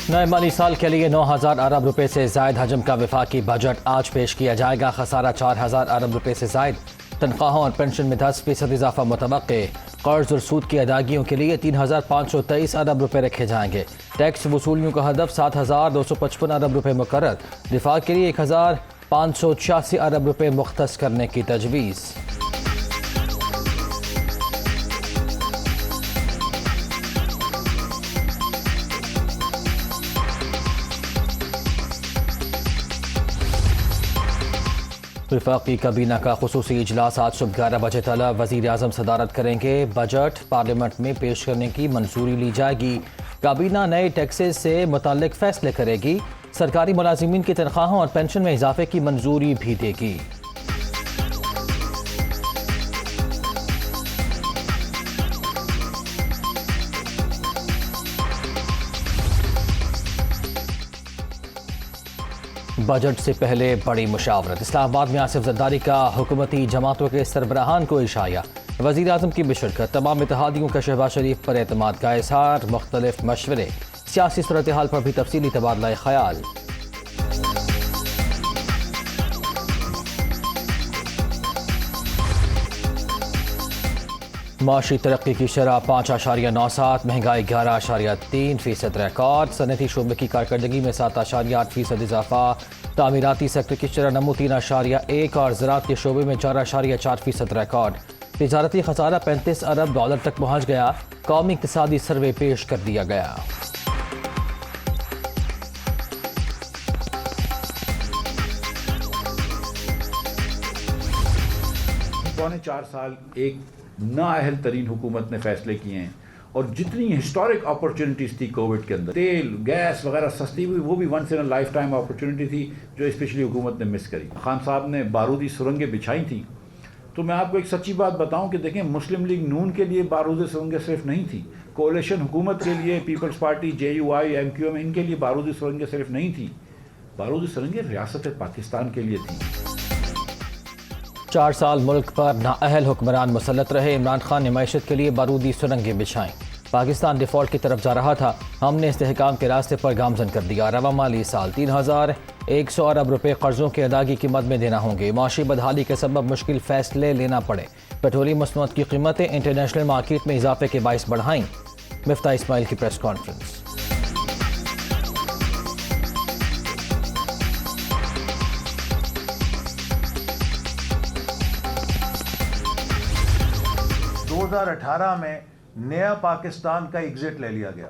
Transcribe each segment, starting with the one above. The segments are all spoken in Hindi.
नए माली साल के लिए 9,000 अरब रुपए से जायद हजम का वफाकी बजट आज पेश किया जाएगा। खसारा 4,000 अरब रुपए से जायद। तनख्वाहों और पेंशन में 10% इजाफा मुतवक्के। कर्ज और सूद की अदायगियों के लिए 3,523 अरब रुपए रखे जाएंगे। टैक्स वसूलियों का हदफ 7,255 अरब रुपए मुकर्रर। दिफा के लिए 1,586 अरब रुपए मुख्तस करने की तजवीज़। वफाकी काबीना का खुसूसी इजलास आज सुबह 11 बजे तलब वज़ीर आज़म सदारत करेंगे। बजट पार्लियामेंट में पेश करने की मंजूरी ली जाएगी। काबीना नए टैक्सेस से मुताल्लिक फैसले करेगी। सरकारी मुलाजिमीन की तनख्वाहों और पेंशन में इजाफे की मंजूरी भी देगी। बजट से पहले बड़ी मुशावरत। इस्लामाबाद में आसिफ जरदारी का हुकूमती जमातों के सरबराहान को इशाया। वज़ीर आज़म की बिशरकत। तमाम इत्तेहादियों का शहबाज शरीफ पर एतमाद का इज़हार। मुख्तलिफ मशवरे। सियासी सूरत हाल पर भी तफसीली तबादला ख्याल। माशी तरक्की की शरह 5.97, महंगाई 11.3% रिकॉर्ड। सनती शोबे की कारकर्दगी में 7.8% इजाफा। तामीराती सेक्टर की शरह नमू 3.1 और ज़राअत के शोबे में 4.4% रिकॉर्ड। तिजारती खसारा 35 अरब डॉलर तक पहुँच गया। कौमी इक़्तिसादी सर्वे पेश कर दिया गया। पौने 4 साल एक नाअहल तरीन हुकूमत ने फैसले किए हैं और जितनी हिस्टोरिक अपॉर्चुनिटीज़ थी कोविड के अंदर, तेल गैस वगैरह सस्ती हुई, वो भी once in a lifetime opportunity थी जो स्पेशली हुकूमत ने मिस करी। खान साहब ने बारूदी सुरंगें बिछाई थी। तो मैं आपको एक सच्ची बात बताऊं कि देखें, मुस्लिम लीग नून के लिए बारूदी सुरंगें सिर्फ नहीं थी, कोalition हुकूमत के लिए पीपल्स पार्टी, JUI, MQM, इनके लिए बारूदी सुरंगें सिर्फ नहीं थी। बारूदी सुरंगें रियासत पाकिस्तान के लिए थी। 4 साल मुल्क पर नाअहल हुक्मरान मुसल्लत रहे। इमरान खान ने मैशत के लिए बारूदी सुरंगें बिछाईं। पाकिस्तान डिफॉल्ट की तरफ जा रहा था, हमने इस्तेहकाम के रास्ते पर गामजन कर दिया। रवा माली साल 3,100 अरब रुपए कर्जों की अदायगी की मद में देना होंगे। माशी बदहाली के सबब मुश्किल फैसले लेना पड़े। पेट्रोलियम मसनूआत की कीमतें इंटरनेशनल मार्केट में इजाफे के बाइस बढ़ाईं। मिफ्ता इस्माइल की प्रेस कॉन्फ्रेंस। 2018 में नया पाकिस्तान का एग्जिट ले लिया गया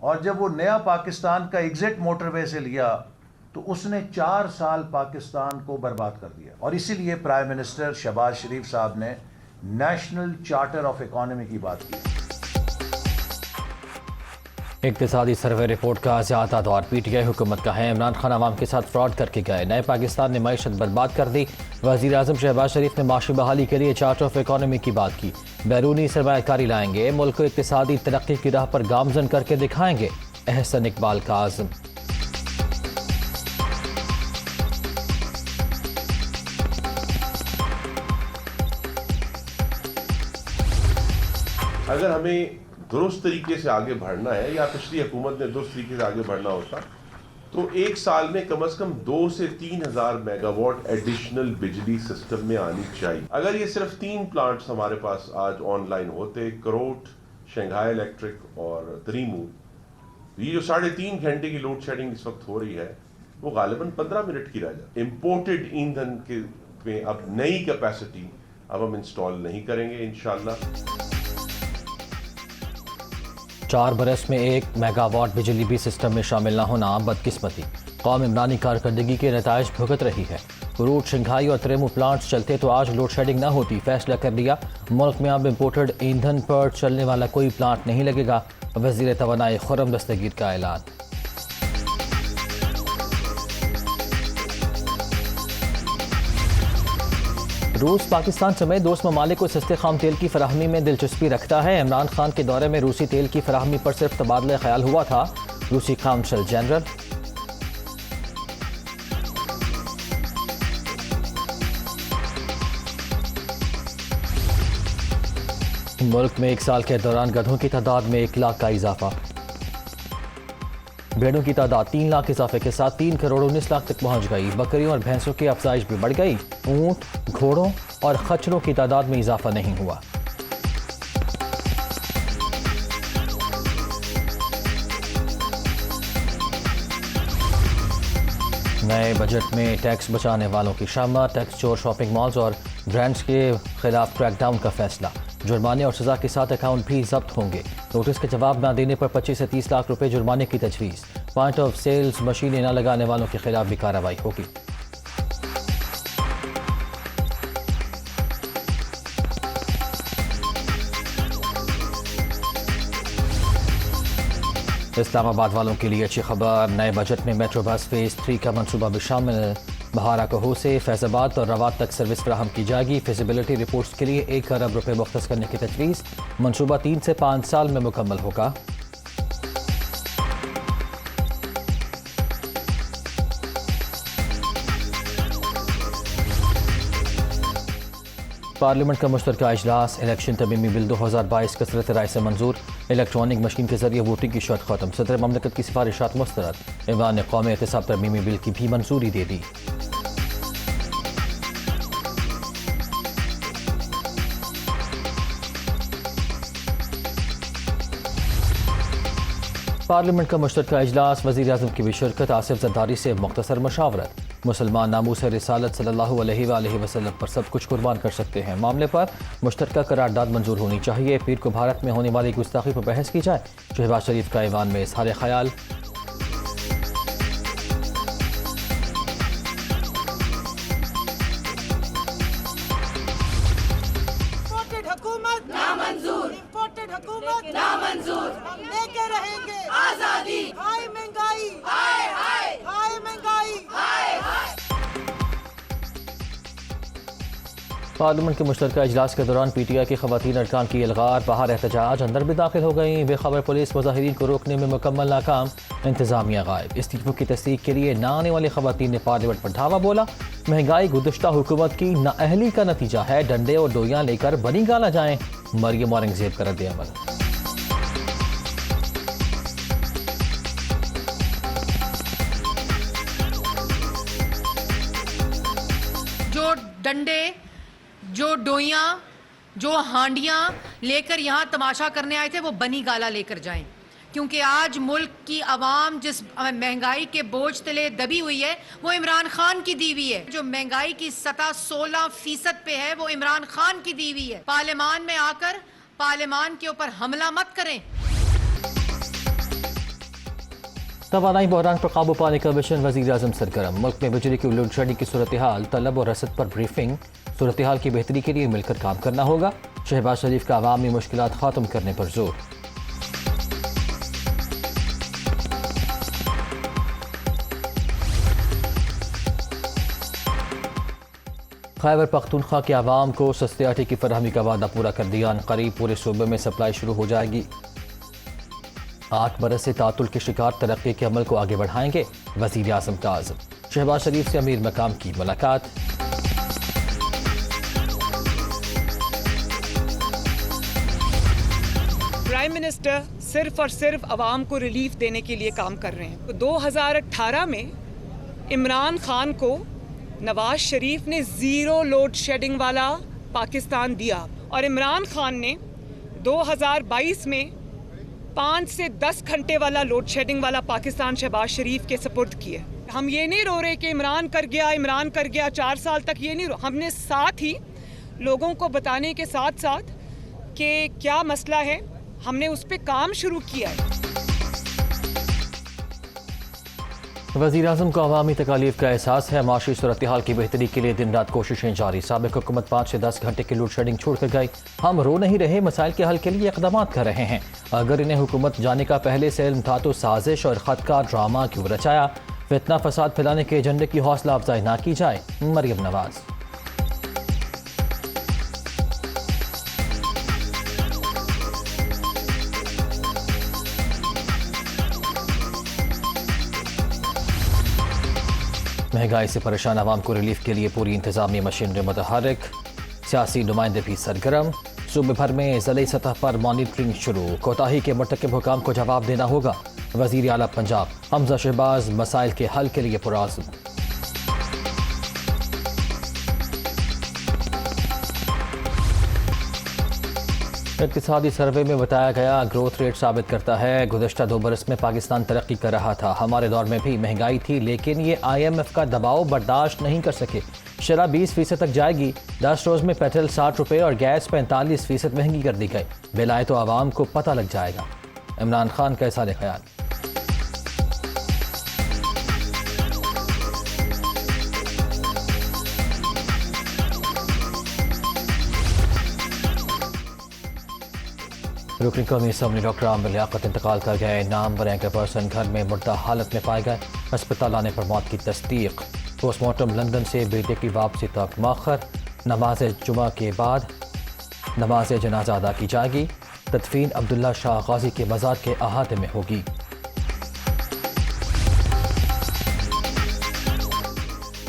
और जब वो नया पाकिस्तान का एग्जिट मोटरवे से लिया तो उसने 4 साल पाकिस्तान को बर्बाद कर दिया। और इसीलिए प्राइम मिनिस्टर शहबाज शरीफ साहब ने नेशनल चार्टर ऑफ इकोनॉमी की बात की। इक़्तिसादी सर्वे रिपोर्ट का ज़्यादा दौर PTI हुकूमत का है। इमरान खान आवाम के साथ फ्रॉड करके गए। नए पाकिस्तान ने मईशत बर्बाद कर दी। वज़ीर आज़म शहबाज शरीफ ने माशी बहाली के लिए चार्टर ऑफ इकोनॉमी की बात की। बैरूनी सरमायाकारी लाएंगे, मुल्क को इक़्तिसादी तरक्की की राह पर गामजन करके दिखाएंगे। एहसन इकबाल का आज़म। अगर हमें दुरुस्त तरीके से आगे बढ़ना है या पिछली हुकूमत ने दुरुस्त तरीके से आगे बढ़ना होता तो एक साल में कम से कम 2 से 3,000 मेगावाट एडिशनल बिजली सिस्टम में आनी चाहिए। अगर ये सिर्फ 3 प्लांट्स हमारे पास आज ऑनलाइन होते, करोट, शंघाई इलेक्ट्रिक और तरीमू, ये जो 3.5 घंटे की लोड शेडिंग इस वक्त हो रही है वो गालिबन 15 मिनट की रह जाती। इम्पोर्टेड ईंधन के में अब नई कैपेसिटी अब हम इंस्टॉल नहीं करेंगे इंशाल्लाह। 4 बरस में 1 मेगावाट बिजली भी सिस्टम में शामिल न होना बदकिस्मती। कौम इमरानी कारकर्दगी के नताइज भुगत रही है। रूट, शंघाई और त्रेमू प्लांट्स चलते तो आज लोड शेडिंग न होती। फैसला कर लिया, मुल्क में अब इम्पोर्टेड ईंधन पर चलने वाला कोई प्लांट नहीं लगेगा। वज़ीर तवानाई खुर्रम दस्तगीर का ऐलान। रूस पाकिस्तान समेत दोस्त ममालिक को सस्ते खाम तेल की फराहमी में दिलचस्पी रखता है। इमरान खान के दौरे में रूसी तेल की फराहमी पर सिर्फ तबादला ख्याल हुआ था। रूसी काउंसिल जनरल। मुल्क में 1 साल के दौरान गधों की तादाद में 1 लाख का इजाफा। भेड़ों की तादाद 3 लाख इजाफे के साथ 3 करोड़ 19 लाख तक पहुंच गई। बकरियों और भैंसों की अफजाइश भी बढ़ गई। ऊंट, घोड़ों और खच्चरों की तादाद में इजाफा नहीं हुआ। नए बजट में टैक्स बचाने वालों की शामा, टैक्स चोर शॉपिंग मॉल्स और ब्रांड्स के खिलाफ क्रैकडाउन का फैसला। जुर्माने और सजा के साथ अकाउंट भी जब्त होंगे। नोटिस के जवाब न देने पर 25 से 30 लाख रुपए जुर्माने की तजवीज़। पॉइंट ऑफ सेल्स मशीनें न लगाने वालों के खिलाफ भी कार्रवाई होगी। इस्लामाबाद वालों के लिए अच्छी खबर, नए बजट में मेट्रो बस फेज 3 का मंसूबा भी शामिल। बहारा कहो से फैजाबाद और रवात तक सर्विस फराहम की जाएगी। फिजिबिलिटी रिपोर्ट्स के लिए 1 अरब रुपए मुख्तस करने की तजवीज़। मंसूबा 3 से 5 साल में मुकम्मल होगा। पार्लियामेंट का मुश्तरका इजलास, इलेक्शन तमीमी बिल 2022 कसरत राय से मंजूर। इलेक्ट्रॉनिक मशीन के जरिए वोटिंग की शर्त खत्म। सदर ममलकत की सिफारिशात मुस्तरद। ईवान ने कौमी एहतसाब तमीमी बिल की भी मंजूरी दे दी। पार्लियामेंट का मुश्तरका इजलास, वज़ीर आज़म की भी शिरकत। आसिफ जरदारी से मुख्तसर मशावरत। मुसलमान नामूस रिसालत सल्लल्लाहु अलैहि वसल्लम पर सब कुछ कुर्बान कर सकते हैं। मामले पर मुश्तरका करारदाद मंजूर होनी चाहिए। पीर को भारत में होने वाली गुस्ताखी पर बहस की जाए। शहबाज शरीफ का ईवान में इज़हार ख्याल। इम्पोर्टेड हुकूमत नामंजूर, हम लेके रहेंगे आजादी। हाय महंगाई, हाय हाय, हाय महंगाई, हाय हाय। पार्लियामेंट के मुश्तरका इजलास के दौरान PTI की खवातीन अरकान की अलगार, बाहर एहतजाज, अंदर भी दाखिल हो गई। बेखबर पुलिस मुजाहिरीन को रोकने में मुकम्मल नाकाम। इंतजामिया गायब। इस्तीफों की तस्दीक के लिए न आने वाली खवातीन ने पार्लियामेंट पर धावा बोला। महंगाई गुज़श्ता हुकूमत की नाअहली का नतीजा है। डंडे और डोरियां लेकर बनी गाला जाएं। मरियम औरंगजेब का रद्द अमल। जो डंडे, जो डोइयां, जो हांडियां लेकर यहाँ तमाशा करने आए थे वो बनी गाला लेकर जाएं, क्योंकि आज मुल्क की आवाम जिस महंगाई के बोझ तले दबी हुई है वो इमरान खान की दी हुई है। जो महंगाई की सतह 16% पे है वो इमरान खान की दी हुई है। पार्लियामान में आकर पार्लियामान के ऊपर हमला मत करें। तवानाई बहरान पर काबू पाने का मिशन, वज़ीर आज़म सरगर्म। मुल्क में बिजली की लोड शेडिंग की सूरत हाल, तलब और रसद पर ब्रीफिंग। सूरत हाल की बेहतरी के लिए मिलकर काम करना होगा। शहबाज शरीफ का अवामी मुश्किलात ख़त्म करने पर जोर। खैबर पख्तूनख्वा के अवाम को सस्ते आटे की फरहमी का वादा पूरा कर दिया। करीब पूरे सूबे में सप्लाई शुरू हो जाएगी। 8 बरस से तातुल के शिकार तरक्की के अमल को आगे बढ़ाएंगे, वज़ीर आज़म का आज़म। शहबाज शरीफ से अमीर मकाम की मुलाकात। प्राइम मिनिस्टर सिर्फ और सिर्फ आवाम को रिलीफ देने के लिए काम कर रहे हैं। 2018 में इमरान खान को नवाज शरीफ ने 0 लोड शेडिंग वाला पाकिस्तान दिया और इमरान खान ने 2022 में 5 से 10 घंटे वाला लोड शेडिंग वाला पाकिस्तान शहबाज शरीफ के सपुर्द किए। हम ये नहीं रो रहे कि इमरान कर गया 4 साल तक, ये नहीं हमने साथ ही लोगों को बताने के साथ साथ कि क्या मसला है, हमने उस पर काम शुरू किया है। वज़ीर आज़म को अवामी तकालीफ का एहसास है। माशी सूरत हाल की बेहतरी के लिए दिन रात कोशिशें जारी। साबिक़ हुकूमत 5 से 10 घंटे की लोड शेडिंग छोड़ कर गई। हम रो नहीं रहे, मसाइल के हल के लिए इक़दाम कर रहे हैं। अगर इन्हें हुकूमत जाने का पहले से इल्म था तो साजिश और ख़त का ड्रामा क्यों रचाया। फितना फसाद फैलाने के एजेंडे की हौसला अफजाई ना की जाए। मरियम नवाज। महंगाई से परेशान आवाम को रिलीफ के लिए पूरी इंतजामी मशीनरी मुतहर्रिक। सियासी नुमाइंदे भी सरगर्म। सूबे भर में ज़िले सतह पर मॉनिटरिंग शुरू। कोताही के मुर्तकिब हुकाम को जवाब देना होगा। वज़ीर आला पंजाब हमजा शहबाज मसाइल के हल के लिए पुरआज़म। इक़्तिसादी सर्वे में बताया गया ग्रोथ रेट साबित करता है गुज़श्ता 2 बरस में पाकिस्तान तरक्की कर रहा था। हमारे दौर में भी महंगाई थी, लेकिन ये IMF का दबाव बर्दाश्त नहीं कर सके। शराब 20% तक जाएगी। 10 रोज़ में पेट्रोल 60 रुपये और गैस 45% महंगी कर दी गई। बिल आए तो आवाम को पता लग जाएगा। इमरान खान का इज़हार ख्याल। रुकनी कौमी असम्बली डॉक्टर आमिर लियाकत इंतकाल कर गए। नाम रैंक पर्सन घर में मुर्दा हालत में पाए गए। अस्पताल आने पर मौत की तस्दीक। पोस्टमार्टम लंदन से बेटे की वापसी तक मौखर। नमाज जुमा के बाद नमाज जनाजा अदा की जाएगी। तदफीन अब्दुल्ला शाह गाजी के मज़ार के अहाते में होगी।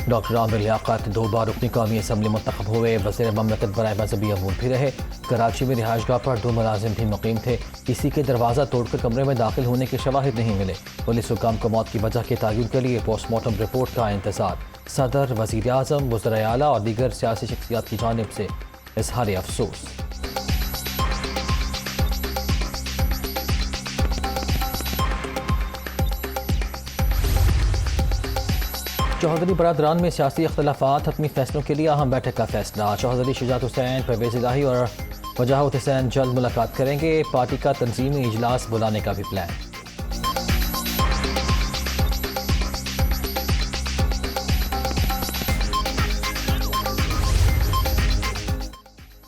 डॉक्टर आमिर लियाकत 2 बार रुकनी कौमी असम्बली मुंतखब हुए। वज़ीर ममलकत बराए मजहबी अमूर भी रहे। कराची में रिहाइशगाह पर 2 मुलाजिम भी मुकीम थे। किसी के दरवाज़ा तोड़कर कमरे में दाखिल होने के शवाहिद नहीं मिले। पुलिस हुकाम को मौत की वजह के तयन के लिए पोस्टमार्टम रिपोर्ट का इंतजार। सदर, वज़ीर आज़म, वज़राए आला और दीगर सियासी शख्सियात की जानिब से इज़हार अफसोस। चौधरी बरादरान में सियासी अख्तलाफात, हतमी फैसलों के लिए अहम बैठक का फैसला। चौधरी शुजात हुसैन, परवेज़ इलाही और वजाहत हुसैन जल्द मुलाकात करेंगे। पार्टी का तंजीमी इजलास बुलाने का भी प्लान।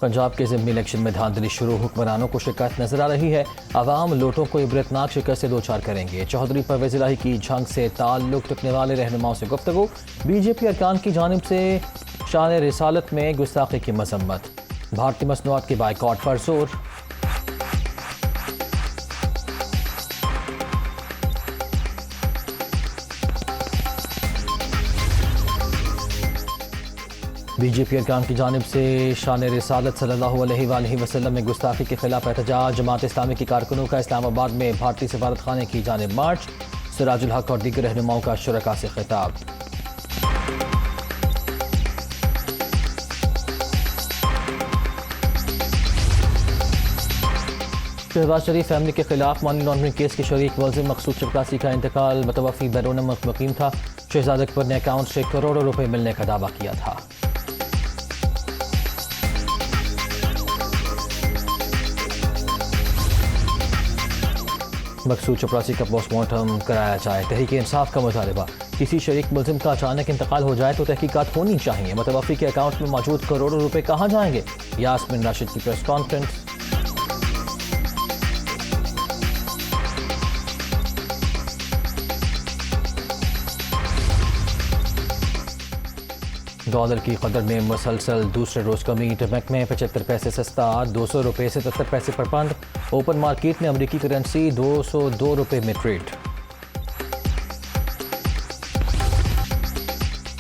पंजाब के ज़िमनी इलेक्शन में धांधली शुरू। हुक्मरानों को शिकायत नजर आ रही है। अवाम लोटों को इबरतनाक शिकस्त से 2 चार करेंगे। चौधरी परवेज़ इलाही की झंग से ताल्लुक रखने वाले रहनुमाओं से गुफ्तगू। बीजेपी अरकान की जानिब से शान रिसालत में गुस्ताखी की मजम्मत। भारतीय मसनूआत के बाइकॉट पर जोर। बीजेपी अरकान की जानिब से शान रिसालत सल्लल्लाहु अलैहि वसल्लम में गुस्ताखी के खिलाफ एहतजाज। जमात इस्लामी के कारकुनों का इस्लामाबाद में भारतीय सफारत खाने की जानिब मार्च। सिराजुल हक और दीगर रहनुमाओं का शुरका से खिताब। शहबाज शरीफ फैमिली के खिलाफ मनी लॉन्ड्रिंग केस के शरीक मुलजिम मकसूद चपकासी का इंतकाल। मुतवफ़ी बैरून मुल्क मुकीम था। शहजाद अकबर ने अकाउंट से करोड़ों रुपए मिलने का दावा किया था। मकसूद चपरासी का पोस्टमार्टम कराया जाए। तहरीक इंसाफ का मुतालबा। किसी शरीक मुलजिम का अचानक इंतकाल हो जाए तो तहकीकात होनी चाहिए। मुतवफ़ी के अकाउंट में मौजूद करोड़ों रुपए कहाँ जाएंगे? यास्मीन राशिद की प्रेस कॉन्फ्रेंस। डॉलर की कदर में मुसलसल दूसरे रोज कमी। टमैक में 75 पैसे सस्ता, 200 रुपये से 70 पैसे पर पंड। ओपन मार्केट में अमरीकी करेंसी 202 रुपये में ट्रेड।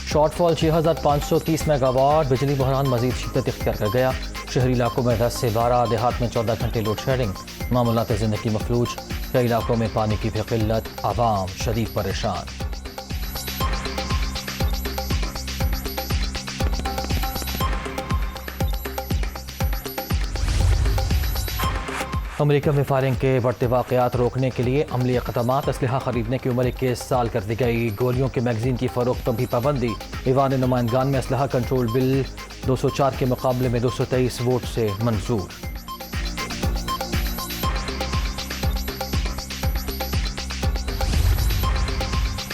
Shortfall 6530 megawatt. बिजली बहरान मजीद शिद्दत इख्तियार कर गया। शहरी इलाकों में 10 से 12, देहात में 14 घंटे लोड शेडिंग। मामूलात ज़िंदगी मफलूज। कई इलाकों में पानी की भी किल्लत। आवाम शदीद परेशान। अमेरिका में फायरिंग के बढ़ते वाक़यात रोकने के लिए अमली इक़दामात। असलहा खरीदने की उम्र 21 साल कर दी गई। गोलियों के मैगजीन की फ़रोख्त पर भी पाबंदी। ईवान नुमाइंदगान में असलहा कंट्रोल बिल 204 के मुकाबले में 223 वोट से मंजूर।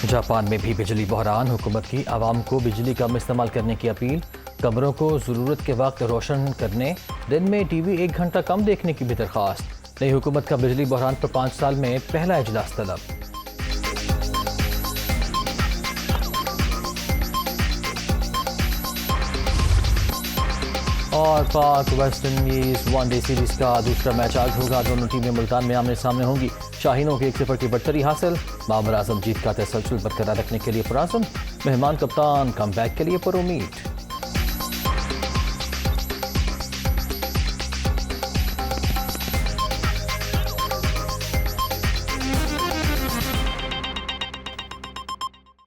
जापान में भी बिजली बहरान। हुकूमत की आवाम को बिजली कम इस्तेमाल करने की अपील। कमरों को ज़रूरत के वक्त रोशन करने, दिन में टीवी 1 घंटा कम देखने की भी दरख्वास्त। नई हुकूमत का बिजली बहरान पर 5 साल में पहला इजलास तलब। और पाक वेस्ट इंडीज वनडे सीरीज का दूसरा मैच आज होगा। दोनों टीमें मुल्तान में आमने सामने होंगी। शाहीनों की 1-0 की बढ़तरी हासिल। बाबर आजम जीत का तसलसल बरकरार रखने के लिए पुरआज़म। मेहमान कप्तान कम बैक के लिए पुरुमीद।